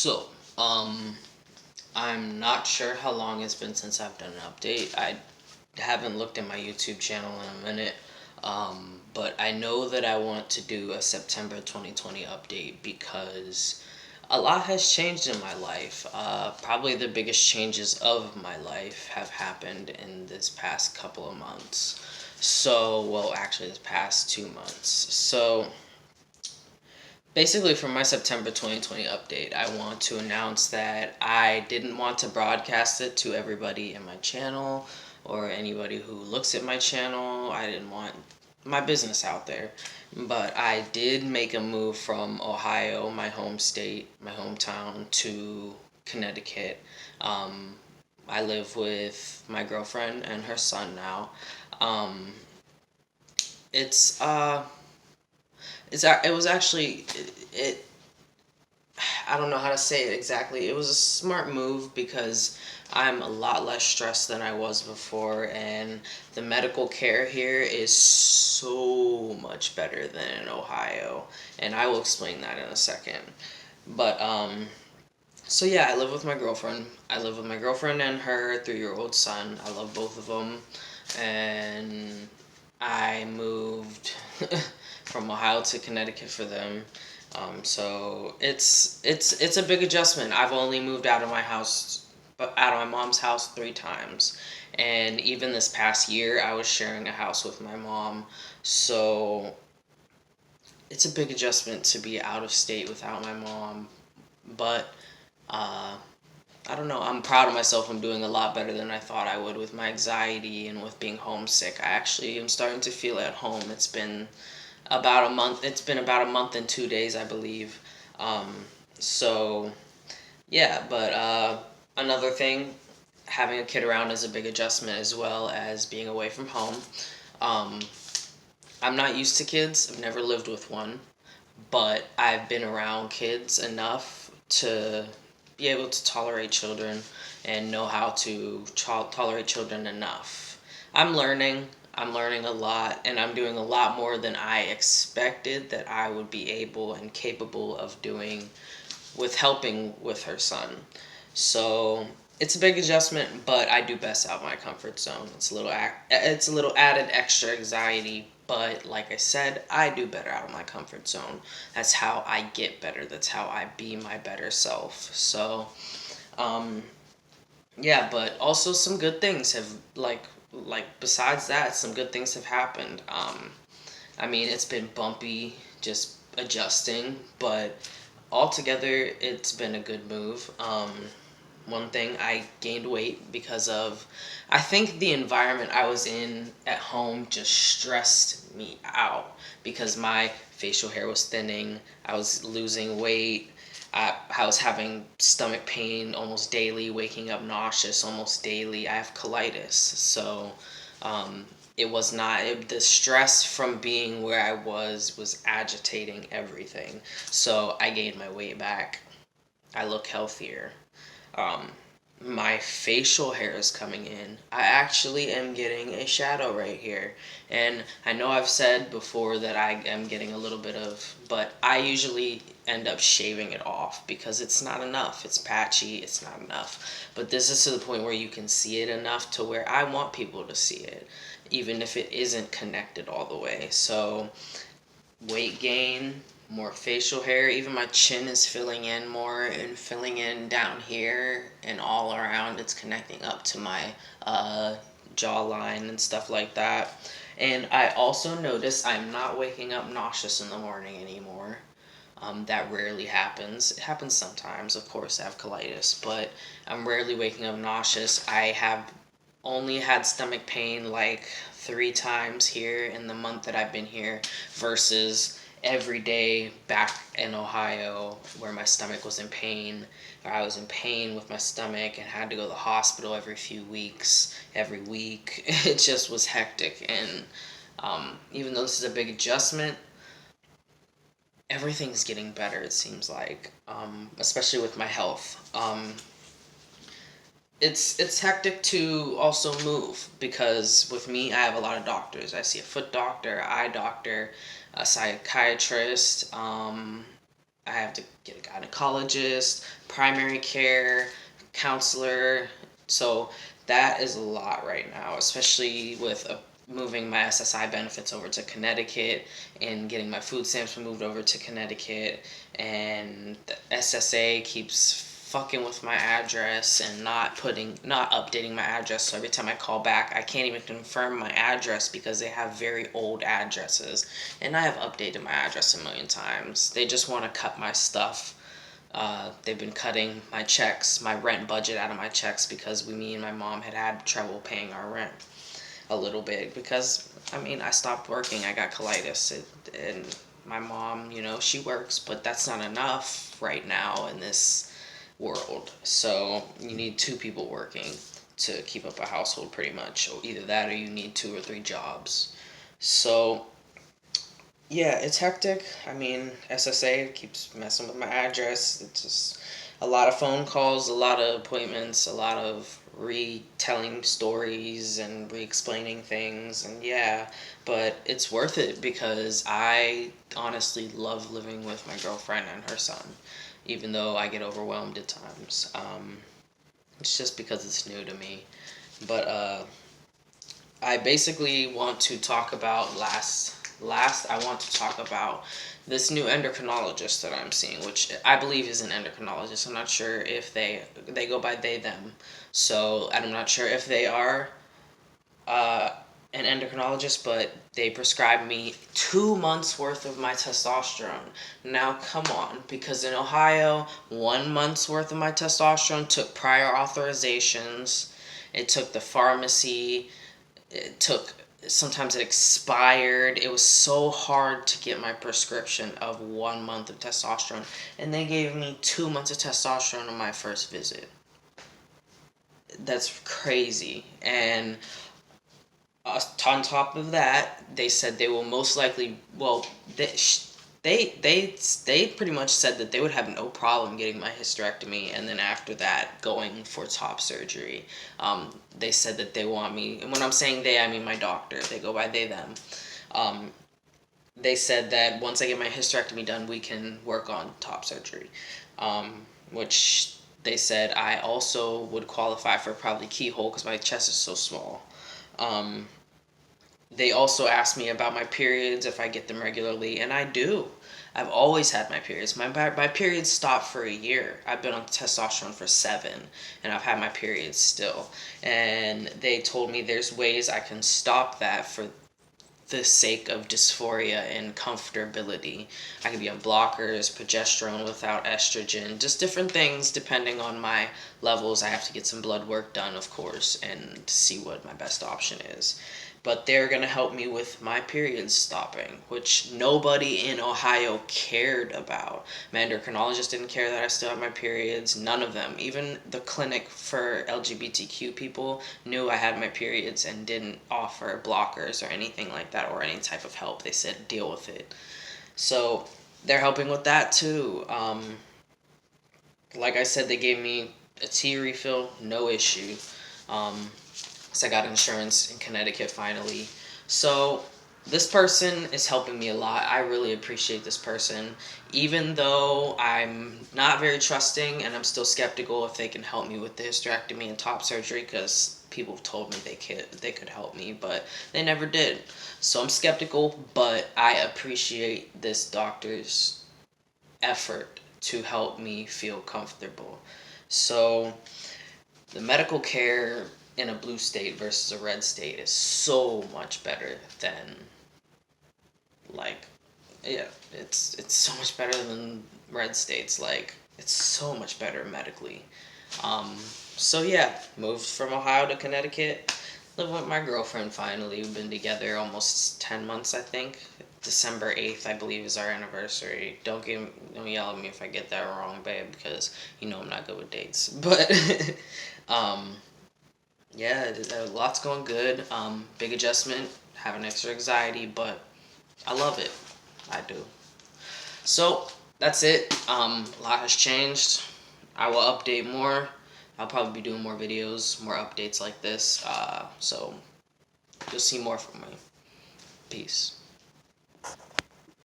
So, um, I'm not sure how long it's been since I've done an update. I haven't looked at my YouTube channel in a minute, but I know that I want to do a September 2020 update because a lot has changed in my life. Probably the biggest changes of my life have happened in this past couple of months. Actually, this past 2 months. So, basically, for my September 2020 update, I want to announce that I didn't want to broadcast it to everybody in my channel or anybody who looks at my channel. I didn't want my business out there. But I did make a move from Ohio, my home state, my hometown, to Connecticut. Um, I live with my girlfriend and her son now. Um, it's it was actually it I don't know how to say it exactly. It was a smart move because I'm a lot less stressed than I was before, and the medical care here is so much better than in Ohio, and I will explain that in a second. But so yeah, I live with my girlfriend. I live with my girlfriend and her 3-year-old son. I love both of them, and I moved from Ohio to Connecticut for them. So it's a big adjustment. I've only moved out of my house, out of my mom's house 3 times, and even this past year, I was sharing a house with my mom. So it's a big adjustment to be out of state without my mom, but uh, I don't know. I'm proud of myself. I'm doing a lot better than I thought I would with my anxiety and with being homesick. I actually am starting to feel at home. It's been about a month. It's been about a month and 2 days, I believe. Um, so yeah, but another thing, having a kid around is a big adjustment as well as being away from home. Um, I'm not used to kids. I've never lived with one, but I've been around kids enough to be able to tolerate children and know how to tolerate children enough. I'm learning. I'm learning a lot, and I'm doing a lot more than I expected that I would be able and capable of doing with helping with her son. So it's a big adjustment, but I do best out of my comfort zone. It's a little added extra anxiety, but like I said, I do better out of my comfort zone. That's how I get better. That's how I be my better self. So, um, yeah, but also some good things have besides that, some good things have happened. I mean, it's been bumpy, just adjusting, but altogether, it's been a good move. One thing, I gained weight because of, I think the environment I was in at home just stressed me out because my facial hair was thinning, I was losing weight, I was having stomach pain almost daily, waking up nauseous almost daily. I have colitis, so um, it was not the stress from being where I was agitating everything. So I gained my weight back. I look healthier. Um, my facial hair is coming in. I actually am getting a shadow right here. And I know I've said before that I am getting a little bit of, but I usually end up shaving it off because it's not enough. It's patchy, it's not enough. But this is to the point where you can see it enough to where I want people to see it, even if it isn't connected all the way. So weight gain, more facial hair. Even my chin is filling in more and filling in down here and all around. It's connecting up to my jawline and stuff like that. And I also noticed I'm not waking up nauseous in the morning anymore. That rarely happens. It happens sometimes, of course, I have colitis, but I'm rarely waking up nauseous. I have only had stomach pain like 3 times here in the month that I've been here versus every day back in Ohio where my stomach was in pain, or I was in pain with my stomach and had to go to the hospital every few weeks, every week. It just was hectic. And even though this is a big adjustment, everything's getting better, it seems like, especially with my health. It's hectic to also move because with me I have a lot of doctors. I see a foot doctor, eye doctor, a psychiatrist. I have to get a gynecologist, primary care, counselor. So that is a lot right now, especially with moving my SSI benefits over to Connecticut and getting my food stamps moved over to Connecticut, and the SSA keeps fucking with my address and not updating my address. So every time I call back, I can't even confirm my address because they have very old addresses, and I have updated my address a million times. They just want to cut my stuff. They've been cutting my checks, my rent budget out of my checks, because me and my mom had trouble paying our rent a little bit, because I stopped working. I got colitis, and my mom, she works, but that's not enough right now in this world. So you need two people working to keep up a household, pretty much, or either that or you need 2 or 3 jobs. So yeah, it's hectic. SSA keeps messing with my address. It's just a lot of phone calls, a lot of appointments, a lot of retelling stories and re-explaining things, and yeah, but it's worth it because I honestly love living with my girlfriend and her son, even though I get overwhelmed at times. It's just because it's new to me. But I basically want to talk about last I want to talk about this new endocrinologist that I'm seeing, which I believe is an endocrinologist. I'm not sure if they go by they them. So I'm not sure if they are uh, an endocrinologist, but they prescribed me 2 months worth of my testosterone. Now come on, because in Ohio, 1 month's worth of my testosterone took prior authorizations. It took the pharmacy. It took, sometimes it expired. It was so hard to get my prescription of 1 month of testosterone, and they gave me 2 months of testosterone on my first visit. That's crazy. And on top of that, they said they will most likely, well, they pretty much said that they would have no problem getting my hysterectomy, and then after that going for top surgery. They said that they want me, and when I'm saying they, I mean my doctor. They go by they them. They said that once I get my hysterectomy done, we can work on top surgery, which they said I also would qualify for probably keyhole because my chest is so small. They also asked me about my periods, if I get them regularly, and I do. I've always had my periods. My periods stopped for a year. I've been on testosterone for 7, and I've had my periods still. And they told me there's ways I can stop that for the sake of dysphoria and comfortability. I could be on blockers, progesterone without estrogen, just different things depending on my levels. I have to get some blood work done, of course, and see what my best option is. But they're going to help me with my periods stopping, which nobody in Ohio cared about. My endocrinologist didn't care that I still have my periods. None of them. Even the clinic for LGBTQ people knew I had my periods and didn't offer blockers or anything like that, or any type of help. They said deal with it. So they're helping with that too. Like I said, they gave me a tea refill, no issue. So I got insurance in Connecticut finally. So this person is helping me a lot. I really appreciate this person, even though I'm not very trusting and I'm still skeptical if they can help me with the hysterectomy and top surgery, because people have told me they could help me, but they never did. So I'm skeptical, but I appreciate this doctor's effort to help me feel comfortable. So the medical care in a blue state versus a red state is so much better than, like, yeah, it's so much better than red states. Like, it's so much better medically. So yeah, moved from Ohio to Connecticut, living with my girlfriend finally. We've been together almost 10 months, I think. December 8th, I believe, is our anniversary. Don't yell at me if I get that wrong, babe, because I'm not good with dates. But yeah, lots going good. Big adjustment, having extra anxiety, but I love it. I do. So that's it. A lot has changed. I will update more. I'll probably be doing more videos, more updates like this. So you'll see more from me. Peace.